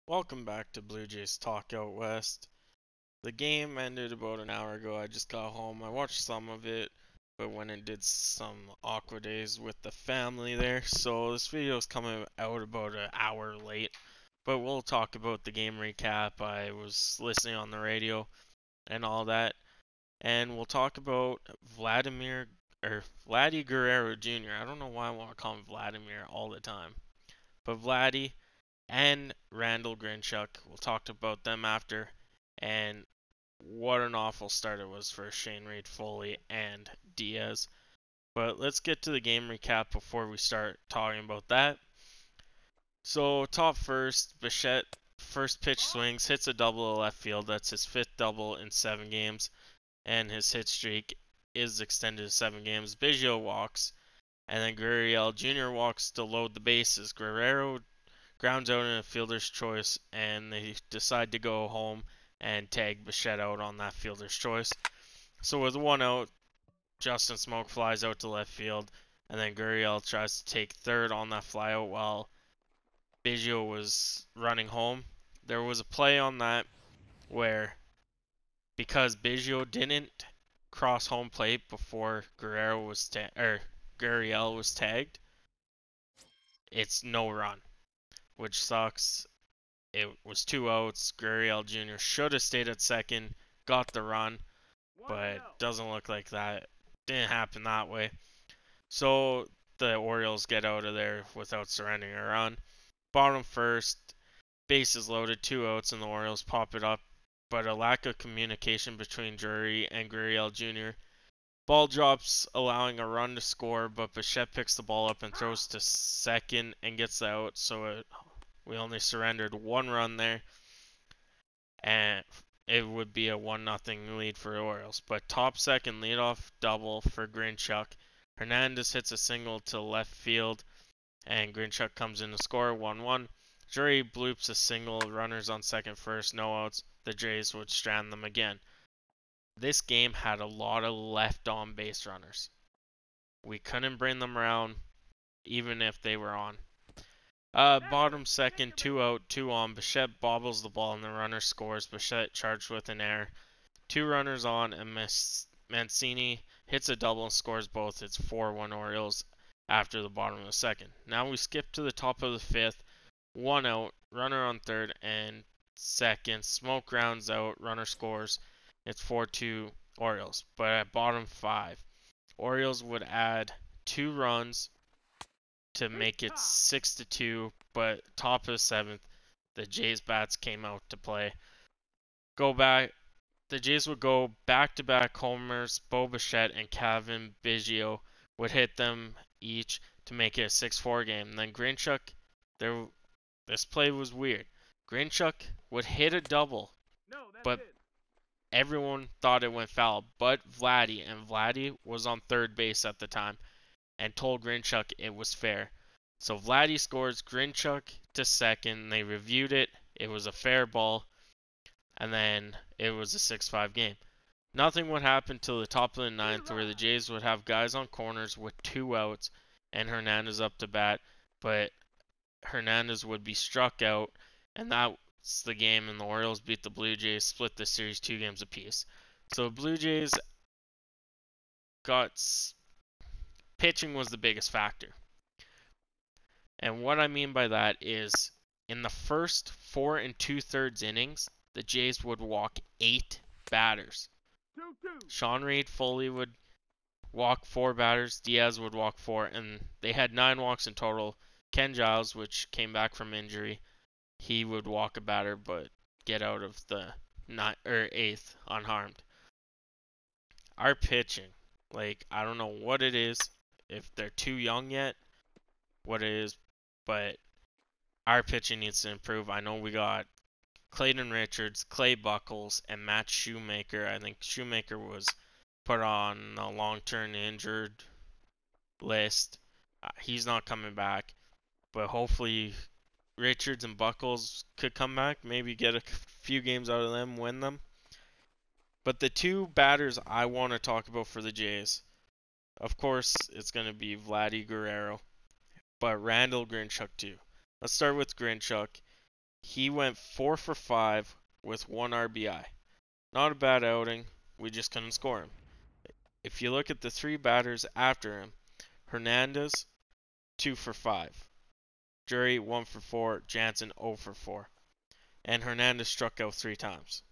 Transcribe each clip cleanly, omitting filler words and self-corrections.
Welcome back to Blue Jays Talk Out West. The game ended about an hour ago. I just got home. I watched some of it, but went and did some aqua days with the family there. So this video is coming out about an hour late. But we'll talk about the game recap. I was listening on the radio and all that. And we'll talk about Vladdy Guerrero Jr. I don't know why I want to call him Vladimir all the time. But Vladdy and Randall Grinchuk. We'll talk about them after. And what an awful start it was for Shane Reed, Foley, and Diaz. But let's get to the game recap before we start talking about that. So, top first, Bichette, first pitch swings, hits a double to left field. That's his fifth double in 7 games. And his hit streak is extended to 7 games. Biggio walks. And then Gurriel Jr. walks to load the bases. Guerrero grounds out in a fielder's choice, and they decide to go home and tag Bichette out on that fielder's choice. So with 1 out, Justin Smoke flies out to left field, and then Gurriel tries to take third on that flyout while Biggio was running home. There was a play on that where, because Biggio didn't cross home plate before Gurriel was tagged, it's no run, which sucks. It was 2 outs. Gurriel Jr. should have stayed at second, got the run, but doesn't look like that. Didn't happen that way. So the Orioles get out of there without surrendering a run. Bottom first, bases loaded, 2 outs, and the Orioles pop it up, but a lack of communication between Drury and Gurriel Jr. Ball drops, allowing a run to score, but Bichette picks the ball up and throws to second and gets out, so we only surrendered 1 run there, and it would be a 1-0 lead for the Orioles. But top second leadoff double for Grinchuk. Hernandez hits a single to left field, and Grinchuk comes in to score 1-1. Drury bloops a single, runners on second, first, no outs. The Jays would strand them again. This game had a lot of left on base runners. We couldn't bring them around even if they were on. Bottom second, 2 out, 2 on. Bichette bobbles the ball and the runner scores. Bichette charged with an error. 2 runners on, and Mancini hits a double and scores both. It's 4-1 Orioles after the bottom of the second. Now we skip to the top of the fifth. 1 out, runner on third and second. Smoke rounds out, runner scores. It's 4-2 Orioles. But at bottom 5, Orioles would add 2 runs to make it 6-2, but top of the 7th, the Jays bats came out to play. The Jays would go back-to-back homers. Bo Bichette and Kevin Biggio would hit them each to make it a 6-4 game. And then Grinchuk, this play was weird. Grinchuk would hit a double, but everyone thought it went foul. But Vladdy was on third base at the time and told Grinchuk it was fair. So Vladdy scores, Grinchuk to second. They reviewed it. It was a fair ball. And then it was a 6-5 game. Nothing would happen till the top of the 9th, where the Jays would have guys on corners with 2 outs and Hernandez up to bat. But Hernandez would be struck out, and that's the game. And the Orioles beat the Blue Jays, split the series 2 games apiece. So the Blue Jays got pitching was the biggest factor. And what I mean by that is, in the first 4 2/3 innings, the Jays would walk 8 batters. Sean Reed, Foley would walk 4 batters, Diaz would walk 4, and they had 9 walks in total. Ken Giles, which came back from injury, he would walk a batter but get out of the 8th unharmed. Our pitching, I don't know what it is, if they're too young yet, what it is, but our pitching needs to improve. I know we got Clayton Richards, Clay Buckles, and Matt Shoemaker. I think Shoemaker was put on a long-term injured list. He's not coming back, but hopefully Richards and Buckles could come back, maybe get a few games out of them, win them. But the 2 batters I want to talk about for the Jays, of course, it's going to be Vladdy Guerrero, but Randall Grinchuk too. Let's start with Grinchuk. He went 4 for 5 with 1 RBI. Not a bad outing. We just couldn't score him. If you look at the 3 batters after him, Hernandez 2 for 5. Drury 1 for 4. Jansen 0 for 4. And Hernandez struck out 3 times.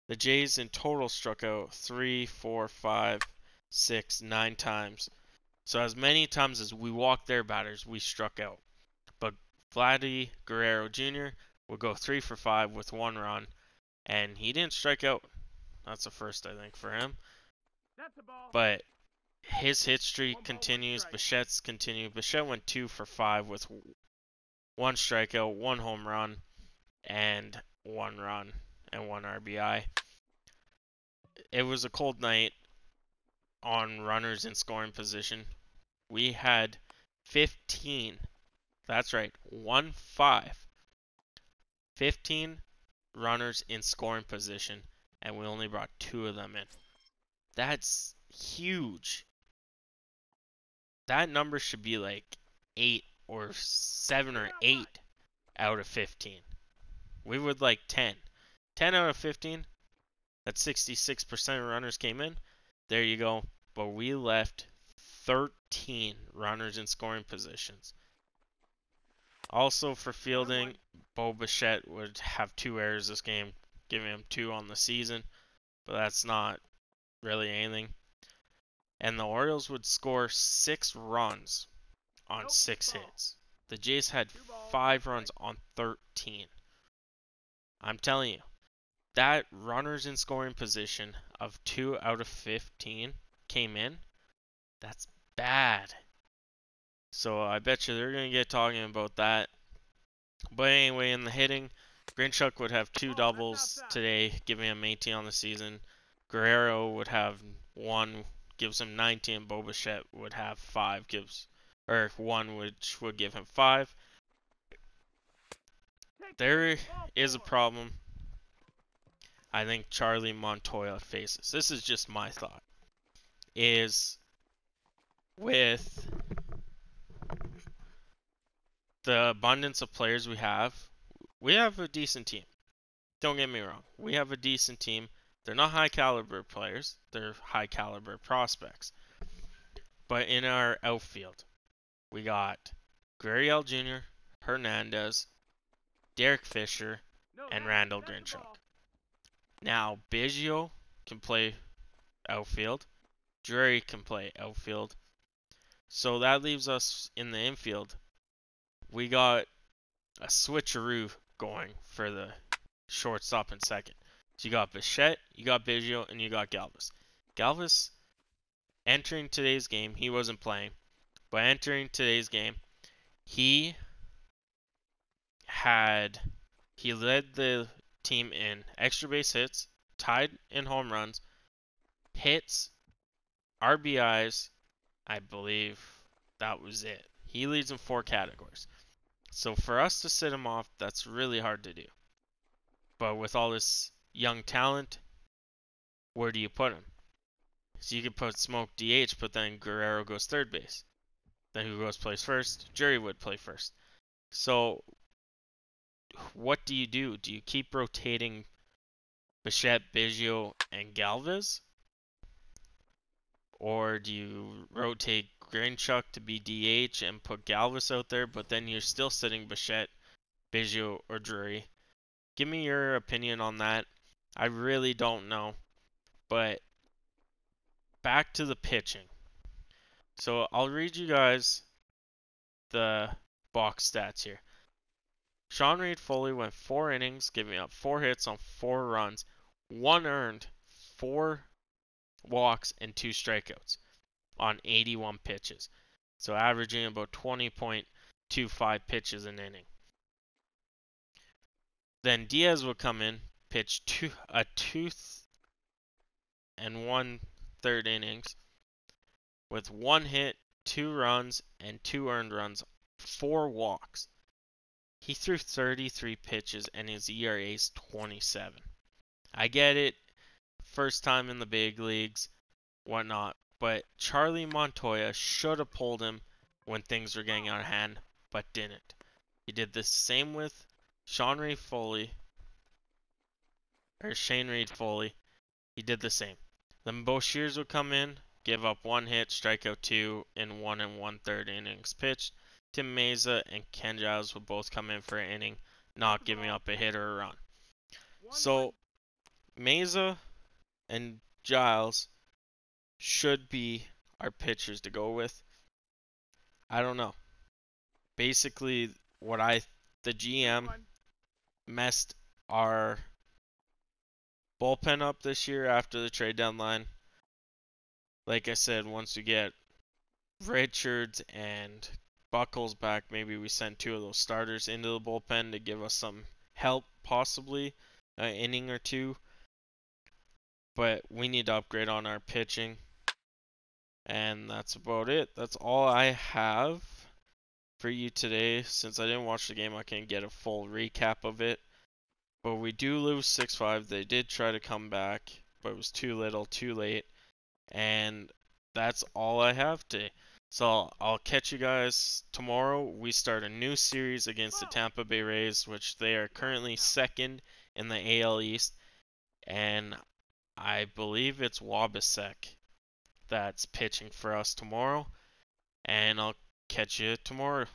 The Jays in total struck out 3, 4, 5, 6, 9 times. So as many times as we walked their batters, we struck out. But Vladdy Guerrero Jr. would go 3 for 5 with 1 run, and he didn't strike out. That's a first, I think, for him. But his hit streak continues. Bichette's continued. Bichette went 2 for 5 with 1 strikeout, 1 home run, and 1 run and 1 RBI. It was a cold night on runners in scoring position. We had 15. That's right, 1-5. 15 runners in scoring position, and we only brought 2 of them in. That's huge. That number should be like 8 or 7 or 8 out of 15. We would like 10. 10 out of 15, that's 66% of runners came in. There you go. But we left 13 runners in scoring positions. Also for fielding, Bo Bichette would have 2 errors this game, giving him 2 on the season. But that's not really anything. And the Orioles would score 6 runs on 6 hits. The Jays had 5 runs on 13. I'm telling you, that runners in scoring position of 2 out of 15 came in. That's bad. So I bet you they're going to get talking about that. But anyway, in the hitting, Grinchuk would have 2 doubles today, giving him 18 on the season. Guerrero would have 1, gives him 19. Bo Bichette would have 5, or 1, which would give him 5. There is a problem I think Charlie Montoya faces. This is just my thought. Is with the abundance of players we have a decent team. Don't get me wrong. We have a decent team. They're not high caliber players. They're high caliber prospects. But in our outfield, we got Gurriel Jr., Hernandez, Derek Fisher, and Randall Grinchuk. Now, Biggio can play outfield. Drury can play outfield. So that leaves us in the infield. We got a switcheroo going for the shortstop and second. So you got Bichette, you got Biggio, and you got Galvis. Galvis, entering today's game, he wasn't playing, but entering today's game, he led the team in extra base hits, tied in home runs, hits, RBIs, I believe that was it. He leads in 4 categories. So for us to sit him off, that's really hard to do. But with all this young talent, where do you put him? So you could put Smoke DH, but then Guerrero goes third base. Then who plays first? Drury would play first. So what do you do? Do you keep rotating Bichette, Biggio, and Galvis? Or do you rotate Grinchuk to be DH and put Galvis out there, but then you're still sitting Bichette, Biggio, or Drury? Give me your opinion on that. I really don't know. But back to the pitching. So I'll read you guys the box stats here. Sean Reed Foley went 4 innings, giving up 4 hits on 4 runs, 1 earned, 4 walks, and 2 strikeouts on 81 pitches. So averaging about 20.25 pitches an inning. Then Diaz would come in, pitch 2 1/3 innings with 1 hit, 2 runs, and 2 earned runs, 4 walks. He threw 33 pitches and his ERA is 27. I get it, first time in the big leagues, whatnot, but Charlie Montoya should have pulled him when things were getting out of hand, but didn't. He did the same with Shane Reed Foley, he did the same. Then Bo Shears would come in, give up 1 hit, strike out 2 in 1 1/3 innings pitched. Tim Meza and Ken Giles would both come in for an inning, not giving up a hit or a run. So Meza and Giles should be our pitchers to go with. I don't know. Basically, the GM messed our bullpen up this year after the trade deadline. Like I said, once we get Richards and Buckles back, maybe we send 2 of those starters into the bullpen to give us some help, possibly an inning or 2. But we need to upgrade on our pitching. And that's about it. That's all I have for you today. Since I didn't watch the game, I can't get a full recap of it. But we do lose 6-5. They did try to come back, but it was too little, too late. And that's all I have today. So I'll catch you guys tomorrow. We start a new series against the Tampa Bay Rays, which they are currently second in the AL East. And I believe it's Wabasek that's pitching for us tomorrow. And I'll catch you tomorrow.